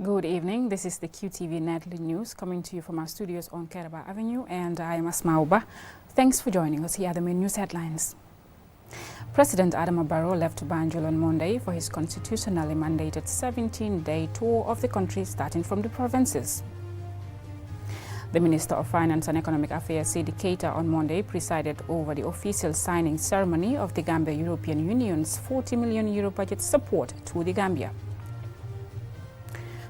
Good evening. This is the QTV Nightly News coming to you from our studios on Keraba Avenue, and I am Asma Uba. Thanks for joining us. Here are the main news headlines. President Adama Barrow left Banjul on Monday for his constitutionally mandated 17-day tour of the country, starting from the provinces. The Minister of Finance and Economic Affairs, Sidi Keita, on Monday presided over the official signing ceremony of the Gambia European Union's €40 million budget support to the Gambia.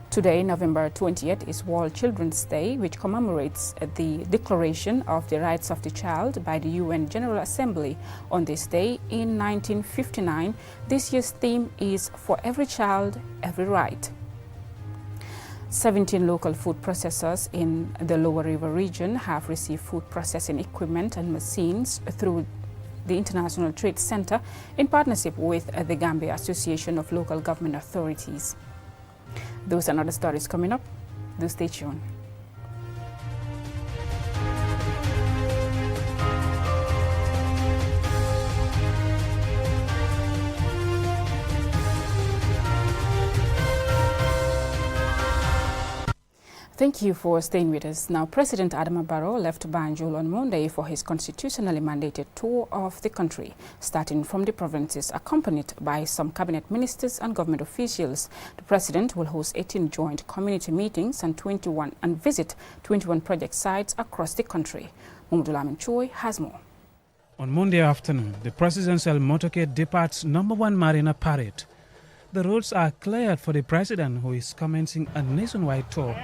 Today, November 20th, is World Children's Day, which commemorates the Declaration of the Rights of the Child by the UN General Assembly. On this day in 1959, this year's theme is For Every Child, Every Right. 17 local food processors in the Lower River region have received food processing equipment and machines through the International Trade Center in partnership with the Gambia Association of Local Government Authorities. Those and other stories coming up. Do stay tuned. Thank you for staying with us. Now, President Adama Barrow left Banjul on Monday for his constitutionally mandated tour of the country, starting from the provinces, accompanied by some cabinet ministers and government officials. The president will host 18 joint community meetings and visit 21 project sites across the country. Mamadou Lamin Choi has more. On Monday afternoon, the presidential motorcade departs #1 Marina Parade. The roads are cleared for the president, who is commencing a nationwide tour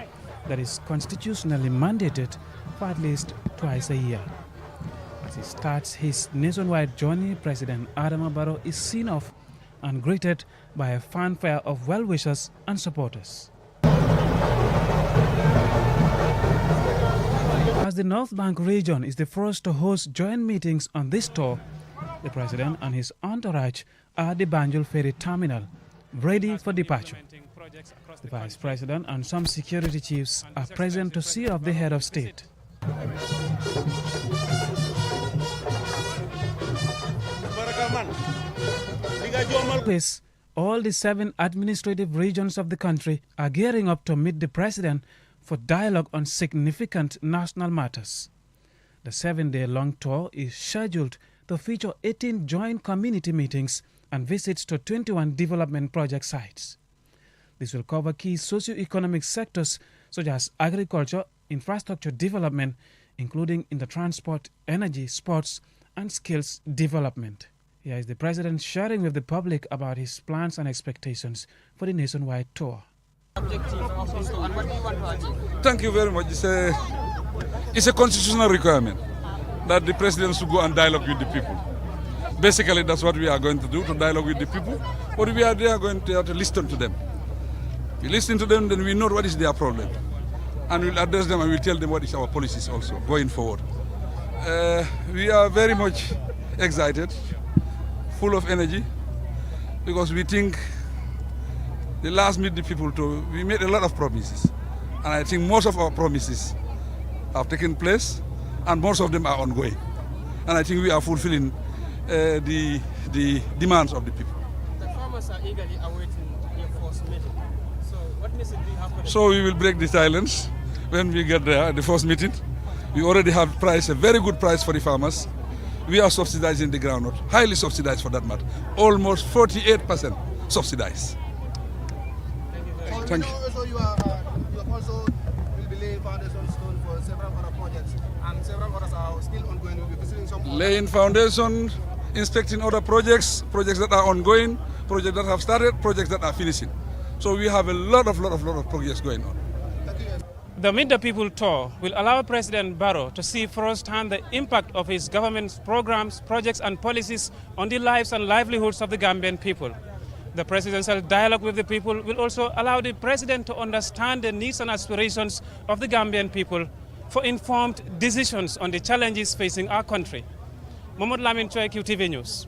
that is constitutionally mandated for at least twice a year. As he starts his nationwide journey, President Adama Barrow is seen off and greeted by a fanfare of well-wishers and supporters. As the North Bank region is the first to host joint meetings on this tour, the president and his entourage are at the Banjul Ferry Terminal, ready for departure. The Vice President and some security chiefs are present to see off the head of state. All the 7 administrative regions of the country are gearing up to meet the president for dialogue on significant national matters. The 7-day-long tour is scheduled to feature 18 joint community meetings and visits to 21 development project sites. This will cover key socio-economic sectors such as agriculture, infrastructure development, including in the transport, energy, sports, and skills development. Here is the president sharing with the public about his plans and expectations for the nationwide tour. Thank you very much. It's a constitutional requirement that the president should go and dialogue with the people. Basically, that's what we are going to do, to dialogue with the people. But we are going to have to listen to them. We listen to them, then we know what is their problem. And we'll address them and we'll tell them what is our policies also going forward. We are very much excited, full of energy, because we think the last meet the people we made a lot of promises. And I think most of our promises have taken place and most of them are ongoing. And I think we are fulfilling the demands of the people. The farmers are eagerly awaiting your first meeting. So what message do you have for them? So we will break the silence when we get there at the first meeting. We already have a very good price for the farmers. We are subsidizing the groundnut, highly subsidized for that matter. Almost 48% subsidized. Thank you. So you also will be laying foundation stone for several other projects, and several others are still ongoing. We'll be visiting some. Laying foundation, inspecting other projects that are ongoing, projects that have started, projects that are finishing. So we have a lot of projects going on. The Meet the People tour will allow President Barrow to see firsthand the impact of his government's programs, projects and policies on the lives and livelihoods of the Gambian people. The presidential dialogue with the people will also allow the president to understand the needs and aspirations of the Gambian people for informed decisions on the challenges facing our country. Mamadou Lamin Choi, QTV News.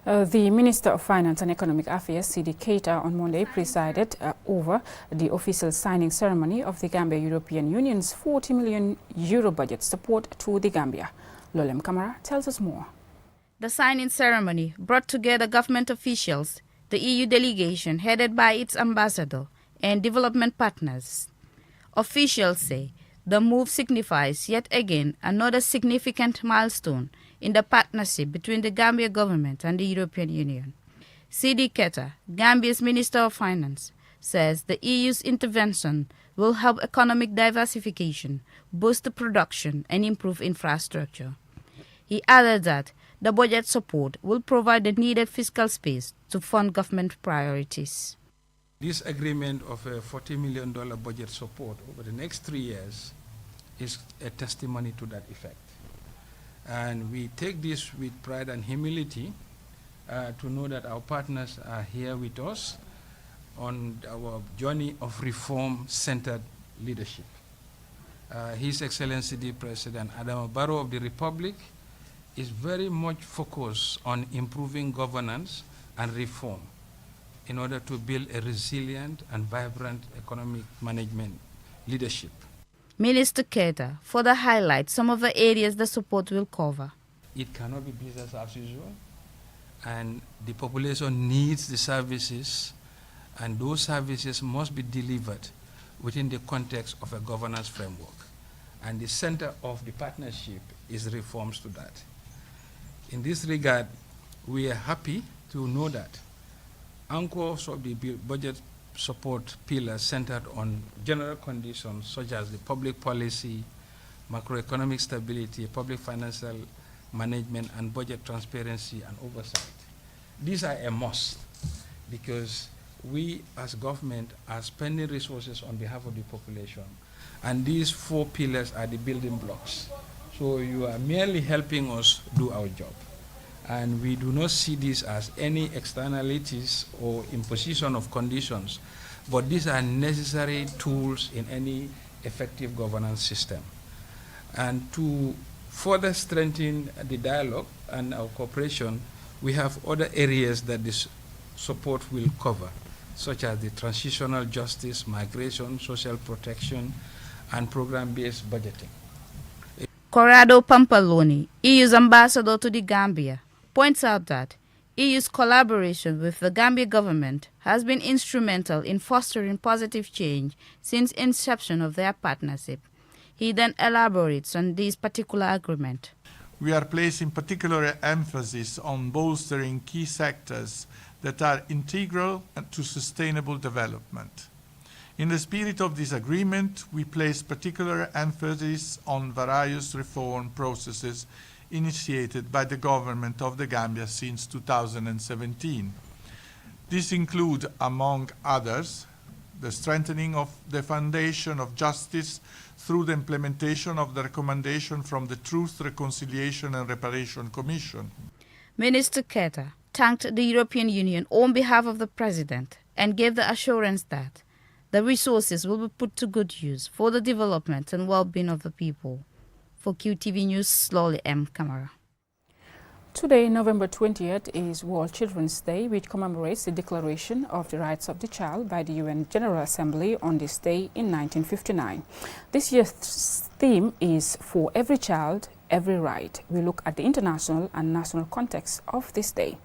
The Minister of Finance and Economic Affairs, Sidi Keita, on Monday presided over the official signing ceremony of the Gambia European Union's €40 million budget support to the Gambia. Lolem Kamara tells us more. The signing ceremony brought together government officials, the EU delegation headed by its ambassador, and development partners. Officials say the move signifies yet again another significant milestone in the partnership between the Gambia government and the European Union. Sidi Keita, Gambia's Minister of Finance, says the EU's intervention will help economic diversification, boost the production, and improve infrastructure. He added that the budget support will provide the needed fiscal space to fund government priorities. This agreement of a $40 million budget support over the next 3 years is a testimony to that effect. And we take this with pride and humility to know that our partners are here with us on our journey of reform-centered leadership. His Excellency the President Adama Barrow of the Republic is very much focused on improving governance and reform in order to build a resilient and vibrant economic management leadership. Minister Keita further highlights some of the areas the support will cover. It cannot be business as usual, and the population needs the services, and those services must be delivered within the context of a governance framework. And the center of the partnership is reforms to that. In this regard, we are happy to know that anchors of the budget support pillars centered on general conditions such as the public policy, macroeconomic stability, public financial management, and budget transparency and oversight. These are a must because we as government are spending resources on behalf of the population, and these 4 pillars are the building blocks. So you are merely helping us do our job. And we do not see this as any externalities or imposition of conditions, but these are necessary tools in any effective governance system. And to further strengthen the dialogue and our cooperation, we have other areas that this support will cover, such as the transitional justice, migration, social protection, and program-based budgeting. Corrado Pampaloni, EU's ambassador to the Gambia, points out that EU's collaboration with the Gambia government has been instrumental in fostering positive change since inception of their partnership. He then elaborates on this particular agreement. We are placing particular emphasis on bolstering key sectors that are integral to sustainable development. In the spirit of this agreement, we place particular emphasis on various reform processes initiated by the government of the Gambia since 2017. These include, among others, the strengthening of the foundation of justice through the implementation of the recommendation from the Truth, Reconciliation and Reparation Commission. Minister Keita thanked the European Union on behalf of the President and gave the assurance that the resources will be put to good use for the development and well-being of the people. For QTV News, Slowly M. Kamara. Today, November 20th, is World Children's Day, which commemorates the Declaration of the Rights of the Child by the UN General Assembly on this day in 1959. This year's theme is For Every Child, Every Right. We look at the international and national context of this day.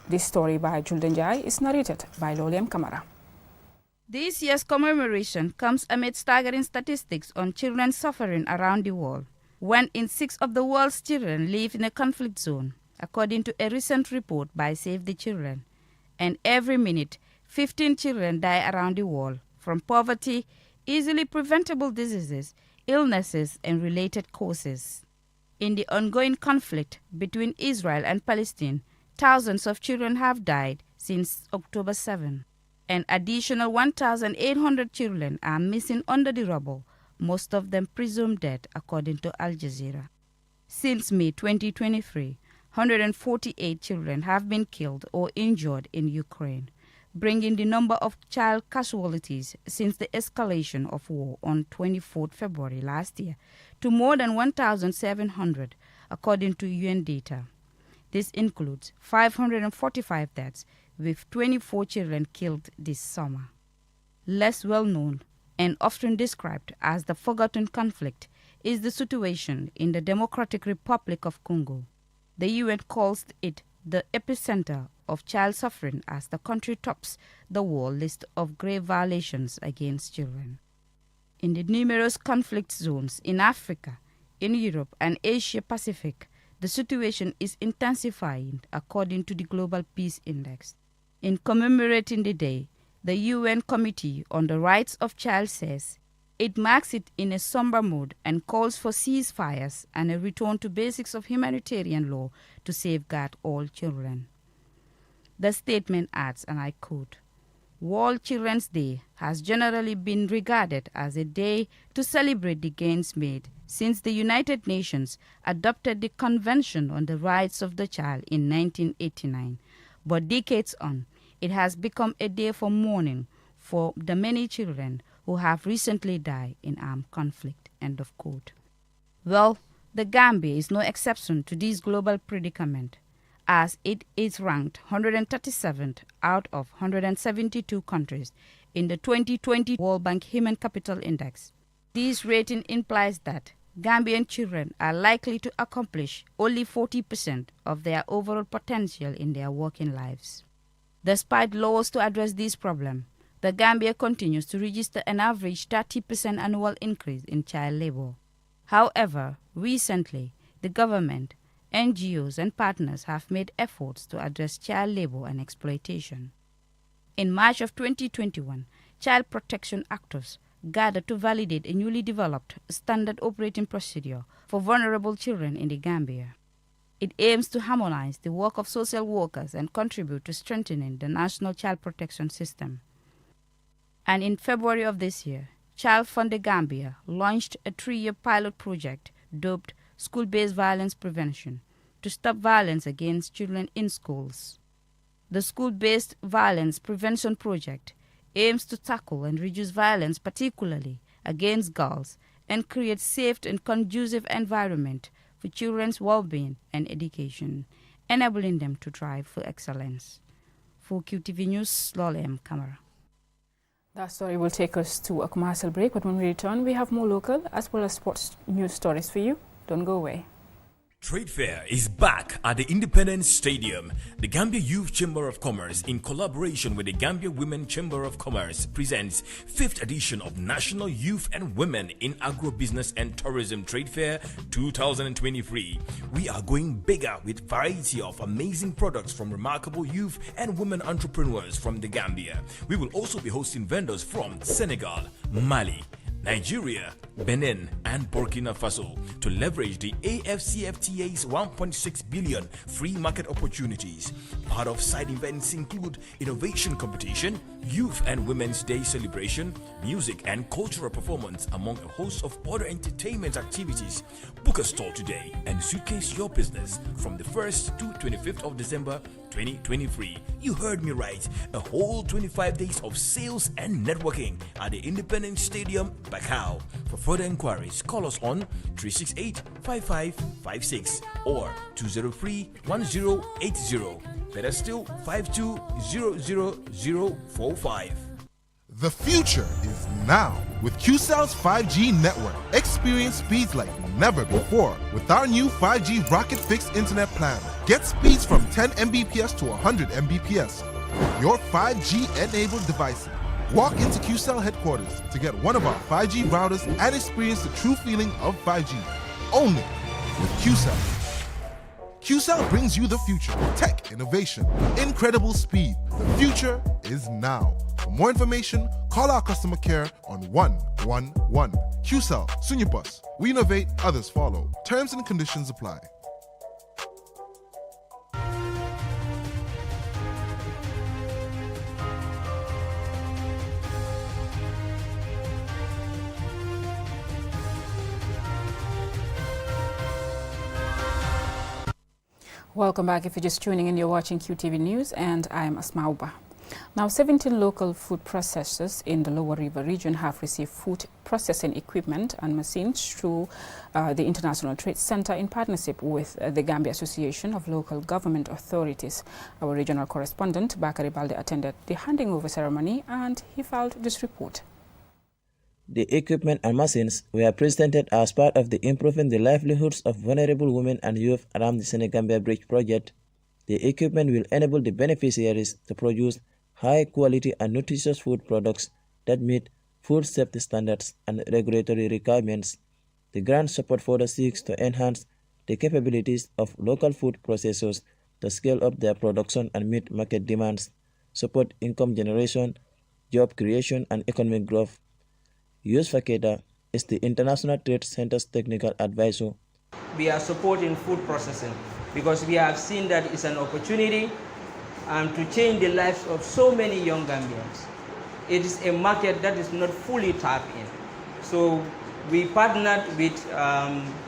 This story by Julden Jai is narrated by Loliem Kamara. This year's commemoration comes amid staggering statistics on children suffering around the world. 1 in 6 of the world's children live in a conflict zone, according to a recent report by Save the Children. And every minute, 15 children die around the world from poverty, easily preventable diseases, illnesses, and related causes. In the ongoing conflict between Israel and Palestine, thousands of children have died since October 7. An additional 1,800 children are missing under the rubble, most of them presumed dead, according to Al Jazeera. Since May 2023, 148 children have been killed or injured in Ukraine, bringing the number of child casualties since the escalation of war on 24 February last year to more than 1,700, according to UN data. This includes 545 deaths, with 24 children killed this summer. Less well known and often described as the forgotten conflict is the situation in the Democratic Republic of Congo. The UN calls it the epicenter of child suffering as the country tops the world list of grave violations against children. In the numerous conflict zones in Africa, in Europe and Asia Pacific, the situation is intensifying according to the Global Peace Index. In commemorating the day, the UN Committee on the Rights of Child says it marks it in a somber mood and calls for ceasefires and a return to basics of humanitarian law to safeguard all children. The statement adds, and I quote, "World Children's Day has generally been regarded as a day to celebrate the gains made since the United Nations adopted the Convention on the Rights of the Child in 1989. But decades on, it has become a day for mourning for the many children who have recently died in armed conflict." End of quote. Well, the Gambia is no exception to this global predicament, as it is ranked 137th out of 172 countries in the 2020 World Bank Human Capital Index. This rating implies that Gambian children are likely to accomplish only 40% of their overall potential in their working lives. Despite laws to address this problem, the Gambia continues to register an average 30% annual increase in child labor. However, recently, the government, NGOs and partners have made efforts to address child labor and exploitation. In March of 2021, child protection actors gathered to validate a newly developed standard operating procedure for vulnerable children in the Gambia. It aims to harmonize the work of social workers and contribute to strengthening the national child protection system. And in February of this year, Child Fund the Gambia launched a 3-year pilot project dubbed School-Based Violence Prevention to stop violence against children in schools. The School-Based Violence Prevention Project aims to tackle and reduce violence, particularly against girls, and create safe and conducive environment for children's well-being and education, enabling them to strive for excellence. For QTV News, Lola M. Kamara. That story will take us to a commercial break, but when we return, we have more local as well as sports news stories for you. Don't go away. Trade Fair is back at the Independence Stadium. The Gambia Youth Chamber of Commerce, in collaboration with the Gambia Women Chamber of Commerce, presents 5th edition of National Youth and Women in Agribusiness and Tourism Trade Fair 2023. We are going bigger with variety of amazing products from remarkable youth and women entrepreneurs from the Gambia. We will also be hosting vendors from Senegal, Mali, Nigeria, Benin, and Burkina Faso to leverage the AFCFTA's 1.6 billion free market opportunities. Part of side events include innovation competition, youth and women's day celebration, music and cultural performance, among a host of other entertainment activities. Book a stall today and showcase your business from the 1st to 25th of December 2023. You heard me right. A whole 25 days of sales and networking at the Independence Stadium, Bakau. For further inquiries, call us on 368-5556 or 203-1080. Better still, 520045. The future is now with QCell's 5G network. Experience speeds like never before with our new 5G Rocket Fixed Internet plan. Get speeds from 10 Mbps to 100 Mbps. Your 5G-enabled devices. Walk into QCell headquarters to get one of our 5G routers and experience the true feeling of 5G. Only with QCell. QCell brings you the future. Tech, innovation, incredible speed. The future is now. For more information, call our customer care on 111. QCell, Sunyabus. We innovate, others follow. Terms and conditions apply. Welcome back. If you're just tuning in, you're watching QTV News, and I'm Asma Uba. Now, 17 local food processors in the Lower River region have received food processing equipment and machines through the International Trade Center in partnership with the Gambia Association of Local Government Authorities. Our regional correspondent, Bakari Balde, attended the handing over ceremony and he filed this report. The equipment and machines were presented as part of the Improving the Livelihoods of Vulnerable Women and Youth around the Senegambia Bridge project. The equipment will enable the beneficiaries to produce high-quality and nutritious food products that meet food safety standards and regulatory requirements. The grant support further seeks to enhance the capabilities of local food processors to scale up their production and meet market demands, support income generation, job creation, and economic growth. Yus Fakeda is the International Trade Center's technical advisor. We are supporting food processing because we have seen that it's an opportunity to change the lives of so many young Gambians. It is a market that is not fully tapped in. So we partnered with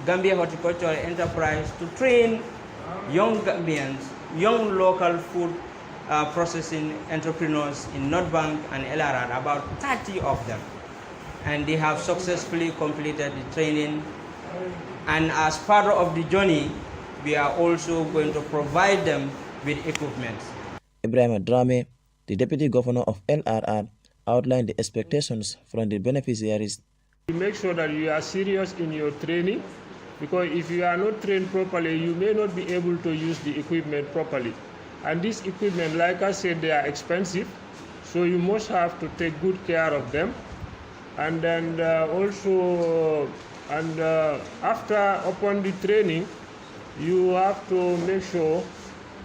Gambia Horticultural Enterprise to train young Gambians, young local food processing entrepreneurs in North Bank and LRR, about 30 of them. And they have successfully completed the training. And as part of the journey, we are also going to provide them with equipment. Ibrahim Drame, the Deputy Governor of LRR, outlined the expectations from the beneficiaries. Make sure that you are serious in your training, because if you are not trained properly, you may not be able to use the equipment properly. And this equipment, like I said, they are expensive, so you must have to take good care of them. And then upon the training, you have to make sure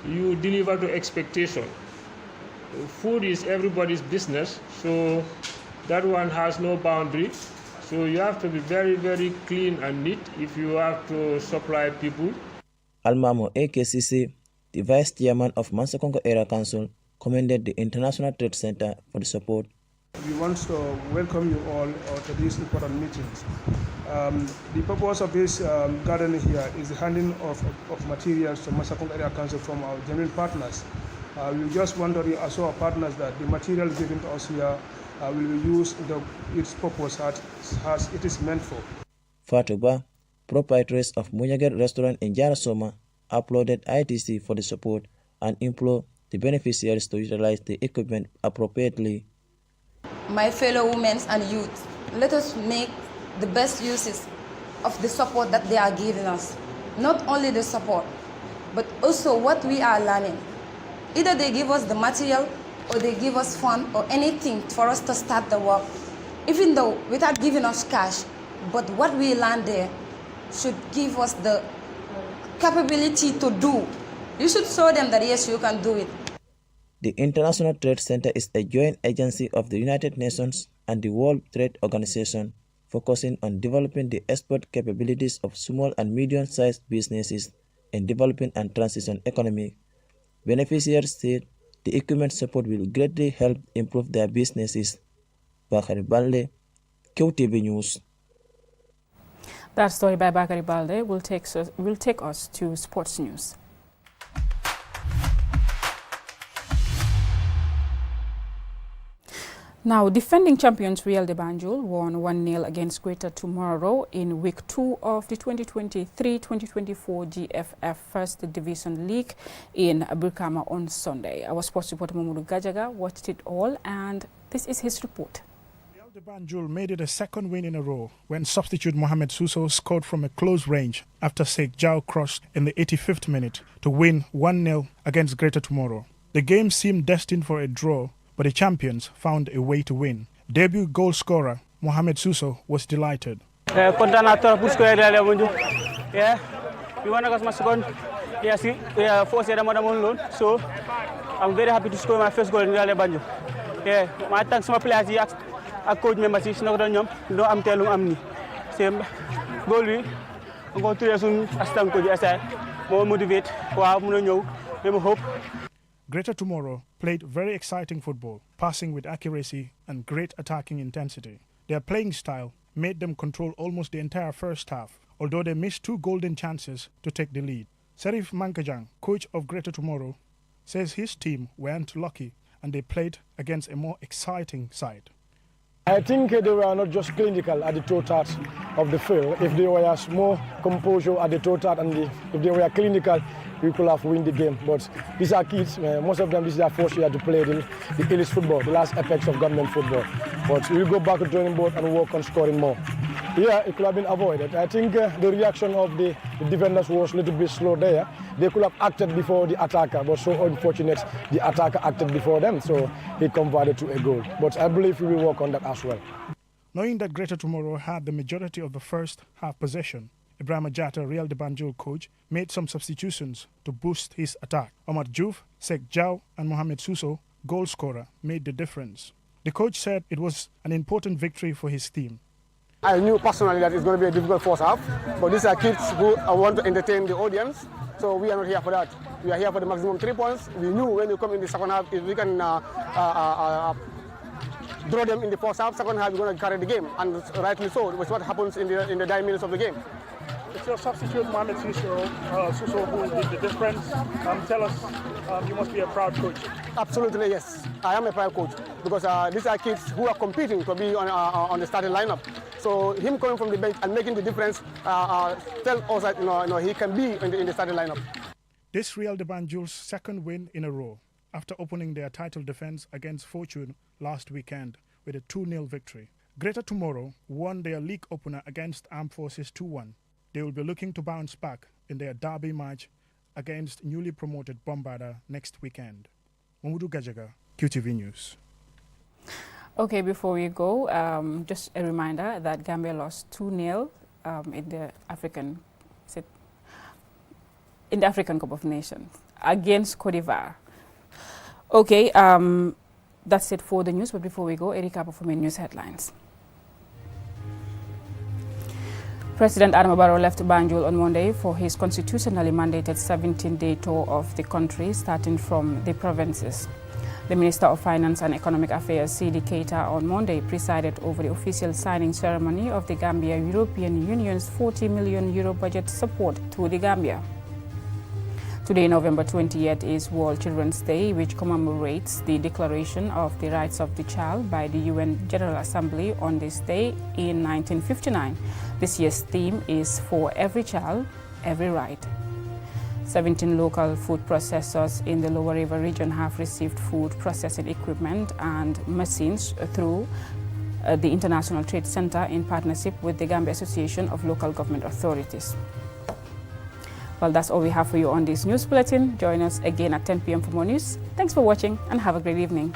you deliver to expectation. Food is everybody's business, so that one has no boundary. So you have to be very, very clean and neat if you have to supply people. Almamo AKCC, the Vice Chairman of Mansakongo Area Council, commended the International Trade Center for the support. We want to welcome you all to these important meetings. The purpose of this gathering here is the handing of materials to Mansakongo Area Council from our genuine partners. We just want to reassure our partners that the material given to us here will be used in its purpose as it is meant for. Fatuba, proprietress of Munyager restaurant in Jarasoma, applauded ITC for the support and implored the beneficiaries to utilize the equipment appropriately. My fellow women and youth, let us make the best uses of the support that they are giving us. Not only the support, but also what we are learning. Either they give us the material or they give us fund or anything for us to start the work. Even though without giving us cash, but what we learn there should give us the capability to do. You should show them that yes, you can do it. The International Trade Center is a joint agency of the United Nations and the World Trade Organization, focusing on developing the export capabilities of small and medium-sized businesses in developing and transition economy. Beneficiaries said the equipment support will greatly help improve their businesses. Bakari Balde, QTV News. That story by Bakari Balde will take us to sports news. Now, defending champions Real de Banjul won 1-0 against Greater Tomorrow in Week 2 of the 2023-2024 GFF First Division League in Brikama on Sunday. Our sports reporter Mamoudou Gajaga watched it all, and this is his report. Real de Banjul made it a second win in a row when substitute Mohamed Suso scored from a close range after Sheikh Jao crossed in the 85th minute to win 1-0 against Greater Tomorrow. The game seemed destined for a draw, but the champions found a way to win. Debut goal scorer Mohamed Suso was delighted. We want to go second. Yes, first year so I'm very happy to score my first goal in Real de Banjul. Yeah, my thanks to my players, a coach members, no am telling amni. Same goal we go to soon as time coach more motivate. Wow, no hope. Greater Tomorrow played very exciting football, passing with accuracy and great attacking intensity. Their playing style made them control almost the entire first half, although they missed 2 golden chances to take the lead. Serif Mankajang, coach of Greater Tomorrow, says his team weren't lucky and they played against a more exciting side. I think they were not just clinical at the total of the field. If they were more composure at the total and if they were clinical, we could have won the game. But these are kids, most of them this is their first year to play the elite football, the last apex of government football. But we'll go back to the drawing board and work on scoring more. Yeah, it could have been avoided. I think the reaction of the defenders was a little bit slow there. they could have acted before the attacker, but so unfortunate the attacker acted before them, so he converted to a goal. But I believe we will work on that as well. Knowing that Greater Tomorrow had the majority of the first half possession, Ibrahima Jatta, Real de Banjul coach, made some substitutions to boost his attack. Omar Diouf, Sek Jau and Mohamed Suso, goal scorer, made the difference. The coach said it was an important victory for his team. I knew personally that it's going to be a difficult first half, but these are kids who want to entertain the audience, so we are not here for that. We are here for the maximum 3 points. We knew when we come in the second half, if we can draw them in the first half, second half we're going to carry the game, and rightly so. It was what happens in the 9 minutes of the game. It's your substitute, Mohamed Suso, who did the difference. Tell us, you must be a proud coach. Absolutely, yes. I am a proud coach because these are kids who are competing to be on the starting lineup. So him coming from the bench and making the difference tells us that he can be in the starting lineup. This Real de Banjul's second win in a row after opening their title defense against Fortune last weekend with a 2-0 victory. Greater Tomorrow won their league opener against Armed Forces 2-1. They will be looking to bounce back in their derby match against newly promoted Bombarda next weekend. Mamudu Gajaga, QTV News. Okay, before we go, just a reminder that Gambia lost 2-0 in the African Cup of Nations against Cote d'Ivoire. Okay, that's it for the news. But before we go, a recap of the main news headlines. President Adama Barrow left Banjul on Monday for his constitutionally mandated 17-day tour of the country, starting from the provinces. The Minister of Finance and Economic Affairs, Sidi Keita, on Monday presided over the official signing ceremony of the Gambia European Union's €40 million budget support to the Gambia. Today, November 20th, is World Children's Day, which commemorates the Declaration of the Rights of the Child by the UN General Assembly on this day in 1959. This year's theme is For Every Child, Every Right. 17 local food processors in the Lower River region have received food processing equipment and machines through the International Trade Center in partnership with the Gambia Association of Local Government Authorities. Well, that's all we have for you on this news bulletin. Join us again at 10 p.m. for more news. Thanks for watching and have a great evening.